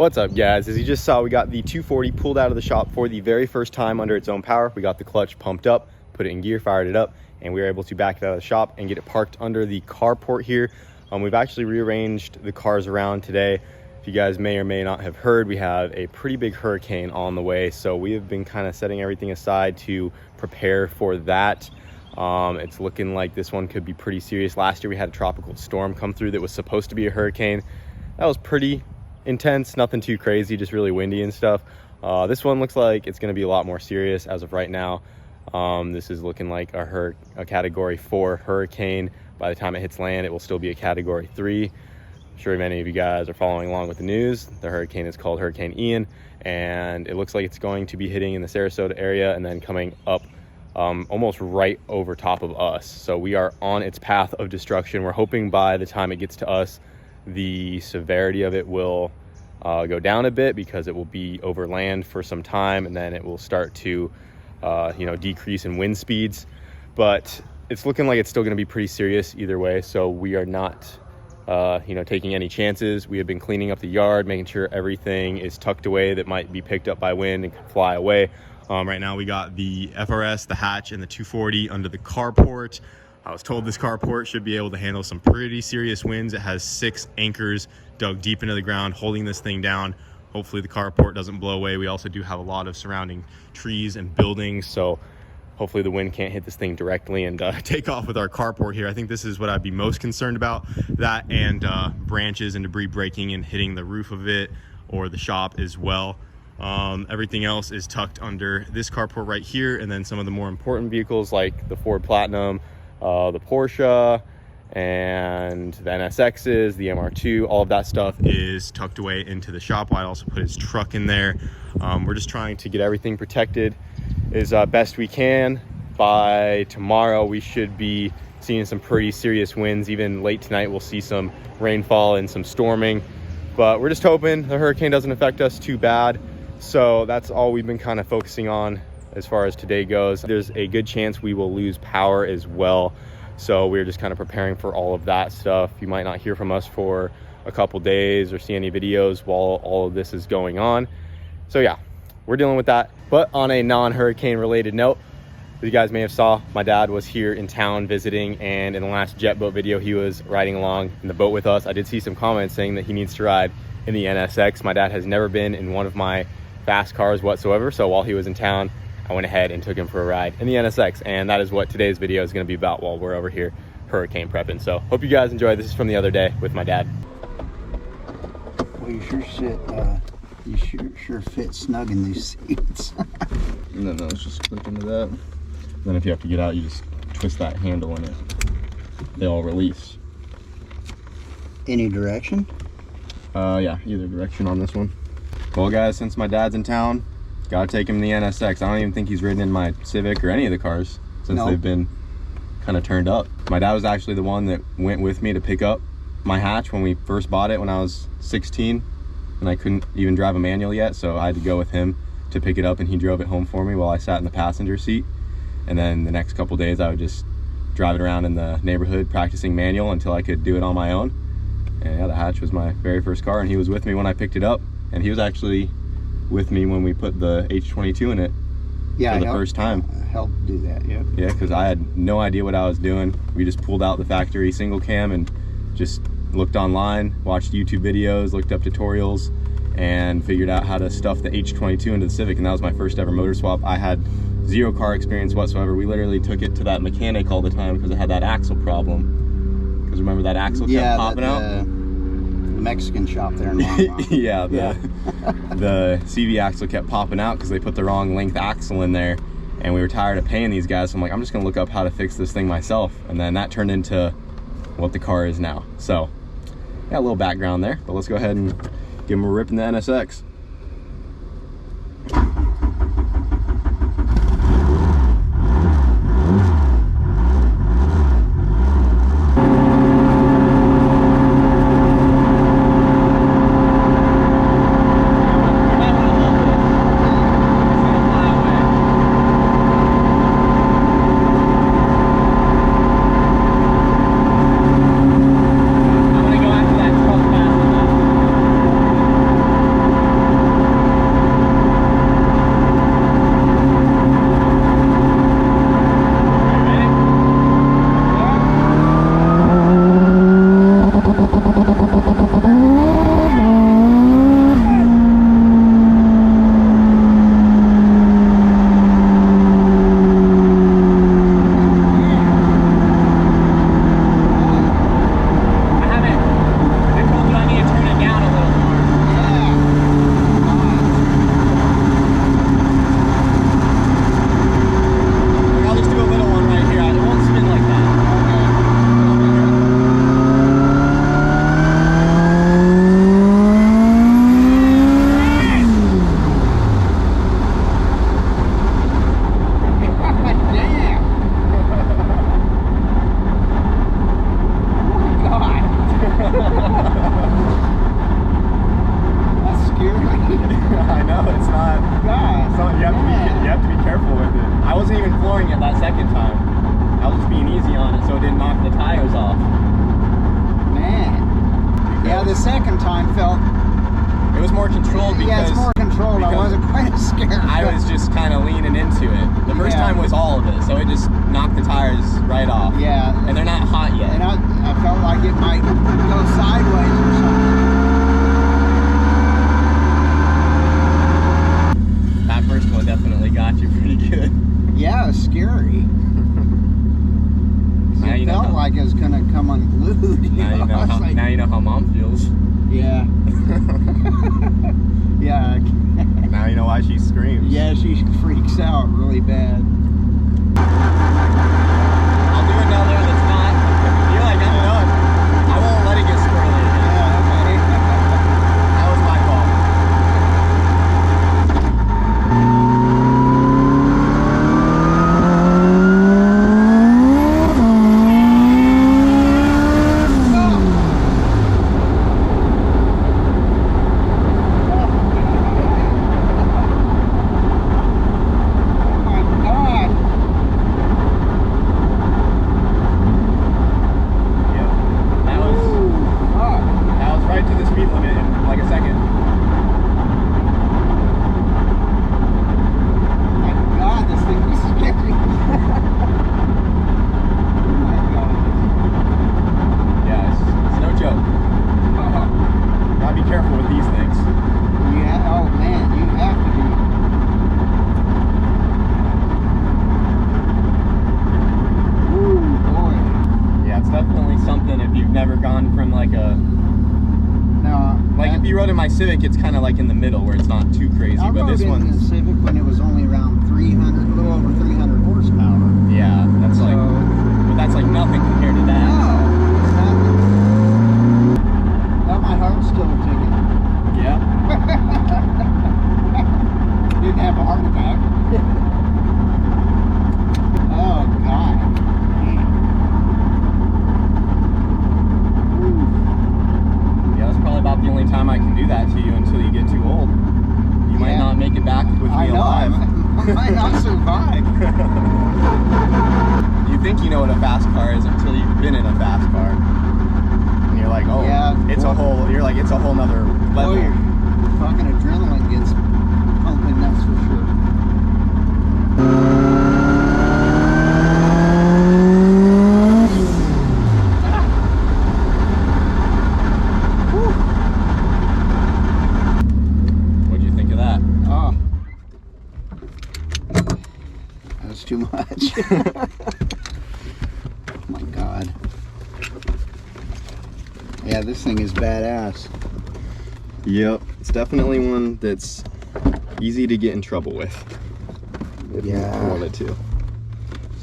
What's up, guys? As you just saw, we got the 240 pulled out of the shop for the very first time under its own power. We got the clutch pumped up, put it in gear, fired it up, and we were able to back it out of the shop and get it parked under the carport here. We've actually rearranged the cars around today. If you guys may or may not have heard, we have a pretty big hurricane on the way, so we have been kind of setting everything aside to prepare for that. It's looking like this one could be pretty serious. Last year we had a tropical storm come through that was supposed to be a hurricane. That was pretty intense, nothing too crazy, just really windy and stuff. This one looks like it's going to be a lot more serious as of right now. This is looking like a category 4 hurricane. By the time it hits land, it will still be a category 3. I'm sure many of you guys are following along with the news. The hurricane is called Hurricane Ian, and it looks like it's going to be hitting in the Sarasota area and then coming up almost right over top of us. So we are on its path of destruction. We're hoping by the time it gets to us, the severity of it will go down a bit, because it will be over land for some time, and then it will start to decrease in wind speeds. But it's looking like it's still going to be pretty serious either way, so we are not taking any chances. We have been cleaning up the yard, making sure everything is tucked away that might be picked up by wind and can fly away. Right now we got the FRS, the hatch, and the 240 under the carport. I was told this carport should be able to handle some pretty serious winds. It has 6 anchors dug deep into the ground holding this thing down. Hopefully the carport doesn't blow away. We also do have a lot of surrounding trees and buildings, so hopefully the wind can't hit this thing directly and take off with our carport here. I think this is what I'd be most concerned about, that and branches and debris breaking and hitting the roof of it or the shop as well. Everything else is tucked under this carport right here, and then some of the more important vehicles like the Ford Platinum, the Porsche, and the NSXs, the MR2, all of that stuff is tucked away into the shop. I also put his truck in there. We're just trying to get everything protected as best we can. By tomorrow we should be seeing some pretty serious winds. Even late tonight we'll see some rainfall and some storming, but we're just hoping the hurricane doesn't affect us too bad. So that's all we've been kind of focusing on as far as today goes. There's a good chance we will lose power as well, so we're just kind of preparing for all of that stuff. You might not hear from us for a couple days or see any videos while all of this is going on. So yeah, we're dealing with that. But on a non-hurricane related note, you guys may have saw, my dad was here in town visiting, and in the last jet boat video he was riding along in the boat with us. I did see some comments saying that he needs to ride in the NSX. My dad has never been in one of my fast cars whatsoever, so while he was in town I went ahead and took him for a ride in the NSX, and that is what today's video is going to be about while we're over here hurricane prepping. So hope you guys enjoy. This is from the other day with my dad. Well, you sure fit snug in these seats. No, let's just click into that. Then if you have to get out, you just twist that handle and they all release. Any direction? Yeah, either direction on this one. Well guys, since my dad's in town, gotta take him in the NSX. I don't even think he's ridden in my Civic or any of the cars since they've been kind of turned up. My dad was actually the one that went with me to pick up my hatch when we first bought it when I was 16, and I couldn't even drive a manual yet, so I had to go with him to pick it up, and he drove it home for me while I sat in the passenger seat. And then the next couple days I would just drive it around in the neighborhood practicing manual until I could do it on my own. And yeah, the hatch was my very first car, and he was with me when I picked it up, and he was actually with me when we put the H22 in it for the first time. Helped do that, yeah. Yeah, because I had no idea what I was doing. We just pulled out the factory single cam and just looked online, watched YouTube videos, looked up tutorials, and figured out how to stuff the H22 into the Civic, and that was my first ever motor swap. I had 0 car experience whatsoever. We literally took it to that mechanic all the time because it had that axle problem. Because remember that axle kept popping out? The Mexican shop there in Longmont. Yeah, the CV axle kept popping out because they put the wrong length axle in there, and we were tired of paying these guys, so I'm like, I'm just gonna look up how to fix this thing myself. And then that turned into what the car is now. So yeah, a little background there, but let's go ahead and give them a rip in the NSX. really bad. I'll do another that's not. You're like, I'm done. I won't let it get squirrely again. Yeah, okay. That was my fault. If you rode in my Civic, it's kind of like in the middle where it's not too crazy. I but rode this in one, the Civic when it was only around 300, a little over 300 horsepower. yeah, that's like, but that's like nothing compared to that. No, it's nothing. Now my heart's still ticking. Yeah. Didn't have a heart attack. Oh God. Probably about the only time I can do that to you until you get too old. You might not make it back with me alive. I might not survive. You think you know what a fast car is until you've been in a fast car. And you're like, oh, yeah, it's a whole nother level. Boy, your fucking adrenaline gets pumping, that's for sure. Too much. Oh my God. Yeah, this thing is badass. Yep, it's definitely one that's easy to get in trouble with. If you wanted to. So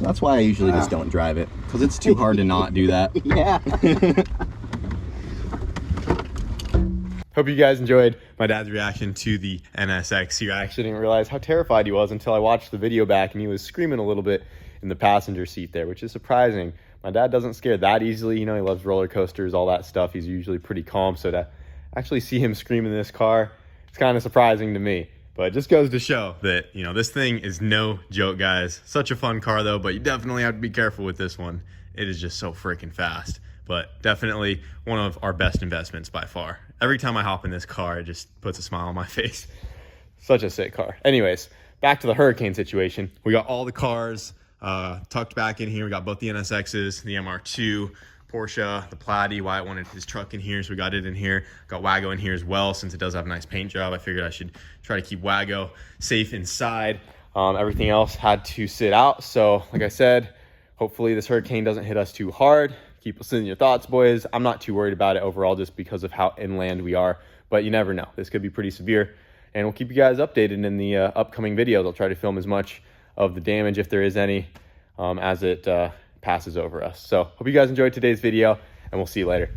that's why I usually just don't drive it, because it's too hard to not do that. Yeah. Hope you guys enjoyed my dad's reaction to the NSX here. I actually didn't realize how terrified he was until I watched the video back, and he was screaming a little bit in the passenger seat there, which is surprising. My dad doesn't scare that easily. You know, he loves roller coasters, all that stuff. He's usually pretty calm, so to actually see him scream in this car, it's kind of surprising to me. But it just goes to show that, you know, this thing is no joke, guys. Such a fun car, though, but you definitely have to be careful with this one. It is just so freaking fast. But definitely one of our best investments by far. Every time I hop in this car, it just puts a smile on my face. Such a sick car. Anyways, back to the Hurricane situation. We got all the cars tucked back in here. We got both the NSXs, the MR2, Porsche, the Plaid. Wyatt wanted his truck in here, so we got it in here. Got Wago in here as well, since it does have a nice paint job. I figured I should try to keep Wago safe inside. Everything else had to sit out. So like I said, hopefully this hurricane doesn't hit us too hard. Keep us in your thoughts, boys. I'm not too worried about it overall just because of how inland we are, but you never know. This could be pretty severe, and we'll keep you guys updated in the upcoming videos. I'll try to film as much of the damage, if there is any, as it passes over us. So hope you guys enjoyed today's video, and we'll see you later.